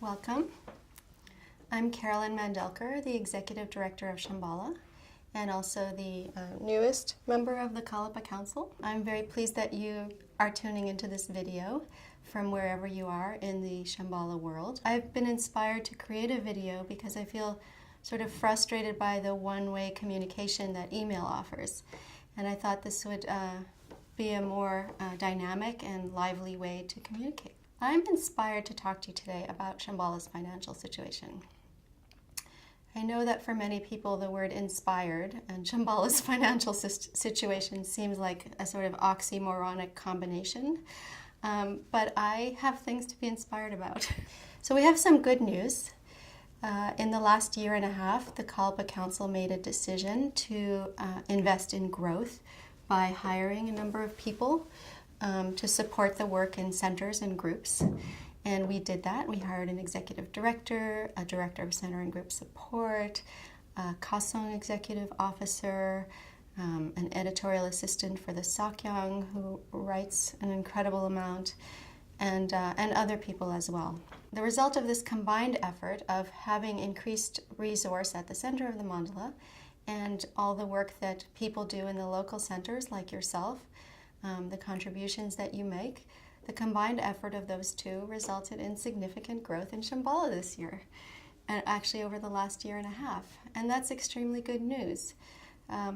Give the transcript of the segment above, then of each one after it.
Welcome. I'm Carolyn Mandelker, the Executive Director of Shambhala, and also the newest member of the Kalapa Council. I'm very pleased that you are tuning into this video from wherever you are in the Shambhala world. I've been inspired to create a video because I feel sort of frustrated by the one-way communication that email offers. And I thought this would be a more dynamic and lively way to communicate. I'm inspired to talk to you today about Shambhala's financial situation. I know that for many people the word inspired and Shambhala's financial situation seems like a sort of oxymoronic combination, but I have things to be inspired about. So we have some good news. In the last year and a half, the Kalapa Council made a decision to invest in growth by hiring a number of people to support the work in centers and groups. And we did that. We hired an executive director, a director of center and group support, a Kasong executive officer, an editorial assistant for the Sakyang who writes an incredible amount, and other people as well. The result of this combined effort of having increased resource at the center of the mandala and all the work that people do in the local centers like yourself, the contributions that you make, the combined effort of those two resulted in significant growth in Shambhala this year, and actually over the last year and a half. And that's extremely good news.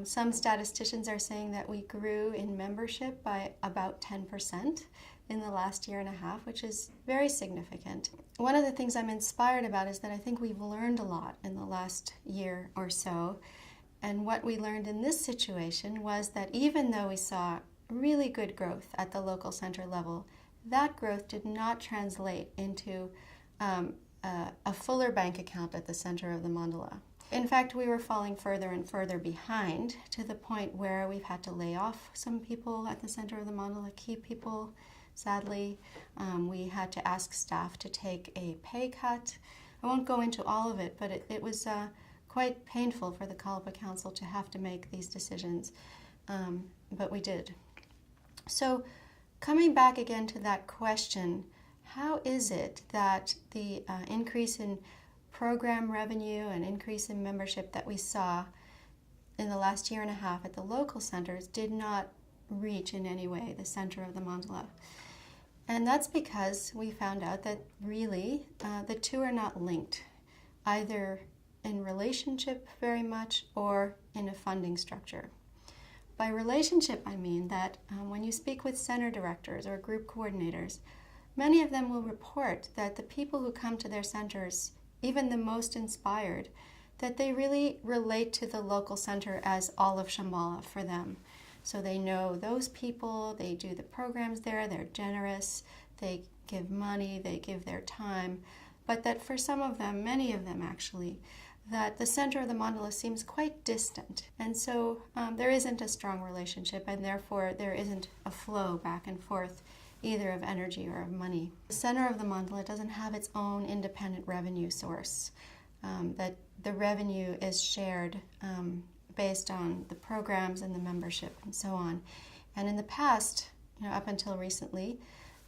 Some statisticians are saying that we grew in membership by about 10% in the last year and a half, which is very significant. One of the things I'm inspired about is that I think we've learned a lot in the last year or so. And what we learned in this situation was that even though we saw really good growth at the local center level, that growth did not translate into a fuller bank account at the center of the mandala. In fact, we were falling further and further behind to the point where we've had to lay off some people at the center of the mandala, key people, sadly. We had to ask staff to take a pay cut. I won't go into all of it, but it was quite painful for the Kalapa Council to have to make these decisions, but we did. So coming back again to that question, how is it that the increase in program revenue and increase in membership that we saw in the last year and a half at the local centers did not reach in any way the center of the mandala? And that's because we found out that really the two are not linked, either in relationship very much or in a funding structure. By relationship, I mean that when you speak with center directors or group coordinators, many of them will report that the people who come to their centers, even the most inspired, that they really relate to the local center as all of Shambhala for them. So they know those people, they do the programs there, they're generous, they give money, they give their time, but that for some of them, many of them actually, that the center of the mandala seems quite distant. And so there isn't a strong relationship, and therefore there isn't a flow back and forth either of energy or of money. The center of the mandala doesn't have its own independent revenue source, that the revenue is shared based on the programs and the membership and so on. And in the past, up until recently,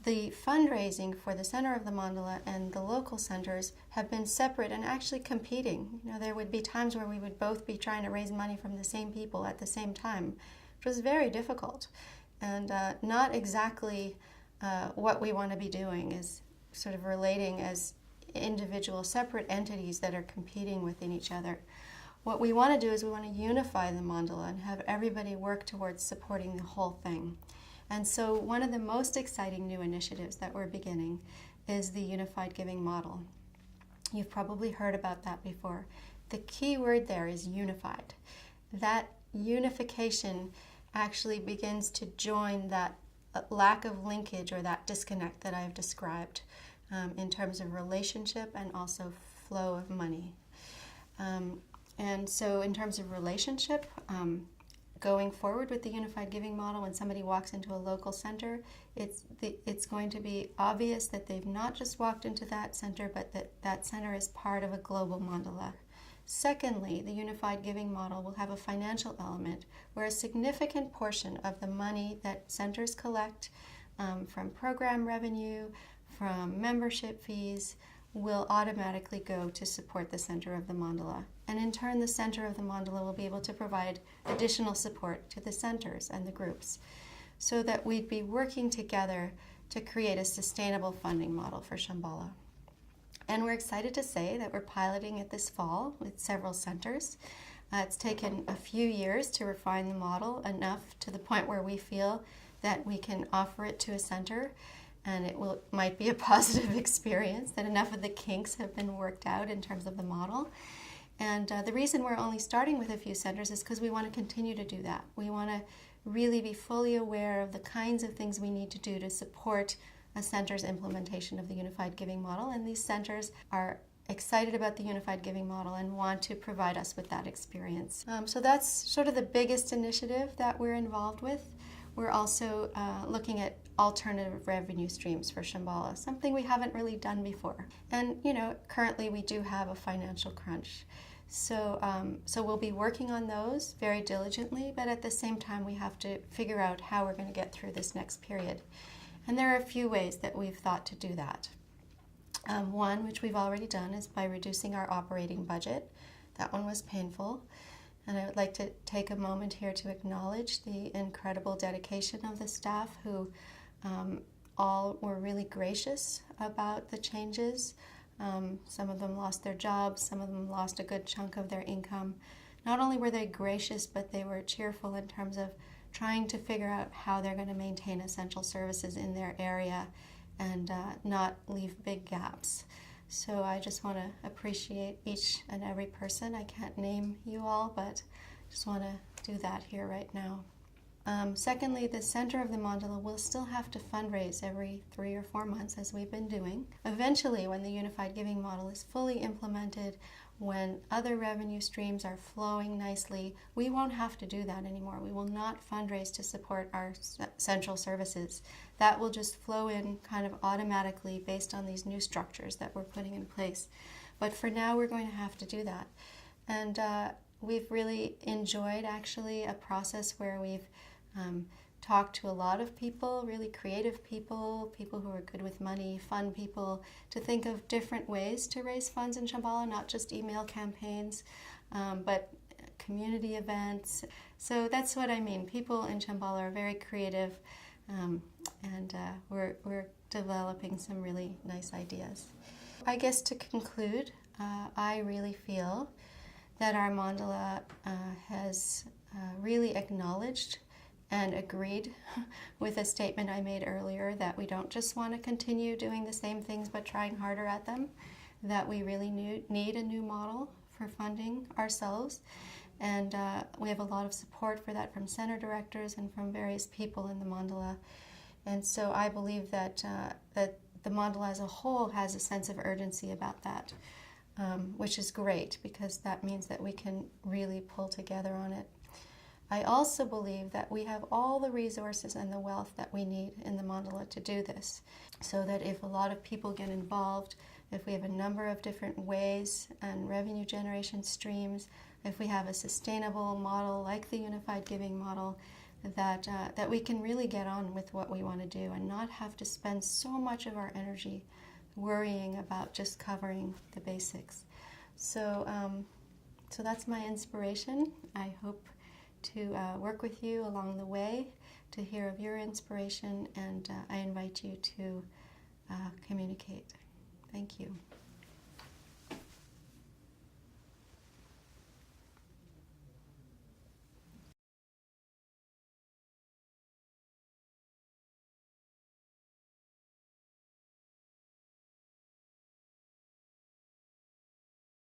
the fundraising for the center of the mandala and the local centers have been separate and actually competing. There would be times where we would both be trying to raise money from the same people at the same time, which was very difficult and not exactly what we want to be doing, is sort of relating as individual separate entities that are competing within each other. What we want to do is we want to unify the mandala and have everybody work towards supporting the whole thing. And so one of the most exciting new initiatives that we're beginning is the unified giving model. You've probably heard about that before. The key word there is unified. That unification actually begins to join that lack of linkage or that disconnect that I've described in terms of relationship and also flow of money. And so in terms of relationship, going forward with the unified giving model, when somebody walks into a local center, it's going to be obvious that they've not just walked into that center, but that center is part of a global mandala. Secondly, the unified giving model will have a financial element where a significant portion of the money that centers collect from program revenue, from membership fees, will automatically go to support the center of the mandala. And in turn, the center of the mandala will be able to provide additional support to the centers and the groups, so that we'd be working together to create a sustainable funding model for Shambhala. And we're excited to say that we're piloting it this fall with several centers. It's taken a few years to refine the model enough to the point where we feel that we can offer it to a center and might be a positive experience, that enough of the kinks have been worked out in terms of the model. And the reason we're only starting with a few centers is because we want to continue to do that. We want to really be fully aware of the kinds of things we need to do to support a center's implementation of the Unified Giving Model, and these centers are excited about the Unified Giving Model and want to provide us with that experience. So that's sort of the biggest initiative that we're involved with. We're also looking at alternative revenue streams for Shambhala, something we haven't really done before. And currently we do have a financial crunch. So we'll be working on those very diligently, but at the same time we have to figure out how we're going to get through this next period. And there are a few ways that we've thought to do that. One, which we've already done, is by reducing our operating budget. That one was painful. And I would like to take a moment here to acknowledge the incredible dedication of the staff who all were really gracious about the changes. Some of them lost their jobs, some of them lost a good chunk of their income. Not only were they gracious, but they were cheerful in terms of trying to figure out how they're going to maintain essential services in their area and not leave big gaps. So I just want to appreciate each and every person. I can't name you all, but just want to do that here right now. Secondly, the center of the mandala will still have to fundraise every 3 or 4 months, as we've been doing. Eventually, when the Unified Giving Model is fully implemented, when other revenue streams are flowing nicely, we won't have to do that anymore. We will not fundraise to support our central services. That will just flow in kind of automatically based on these new structures that we're putting in place. But for now, we're going to have to do that. And we've really enjoyed, actually, a process where we've talked to a lot of people, really creative people, people who are good with money, fun people, to think of different ways to raise funds in Shambhala, not just email campaigns, but community events. So that's what I mean. People in Shambhala are very creative, and we're developing some really nice ideas. I guess to conclude, I really feel that our mandala has really acknowledged and agreed with a statement I made earlier that we don't just want to continue doing the same things but trying harder at them, that we really need a new model for funding ourselves. And we have a lot of support for that from center directors and from various people in the mandala. And so I believe that that the mandala as a whole has a sense of urgency about that, which is great because that means that we can really pull together on it. I also believe that we have all the resources and the wealth that we need in the mandala to do this, so that if a lot of people get involved, if we have a number of different ways and revenue generation streams, if we have a sustainable model like the Unified Giving Model, that we can really get on with what we want to do and not have to spend so much of our energy worrying about just covering the basics. So that's my inspiration. I hope to work with you along the way, to hear of your inspiration, and I invite you to communicate. Thank you.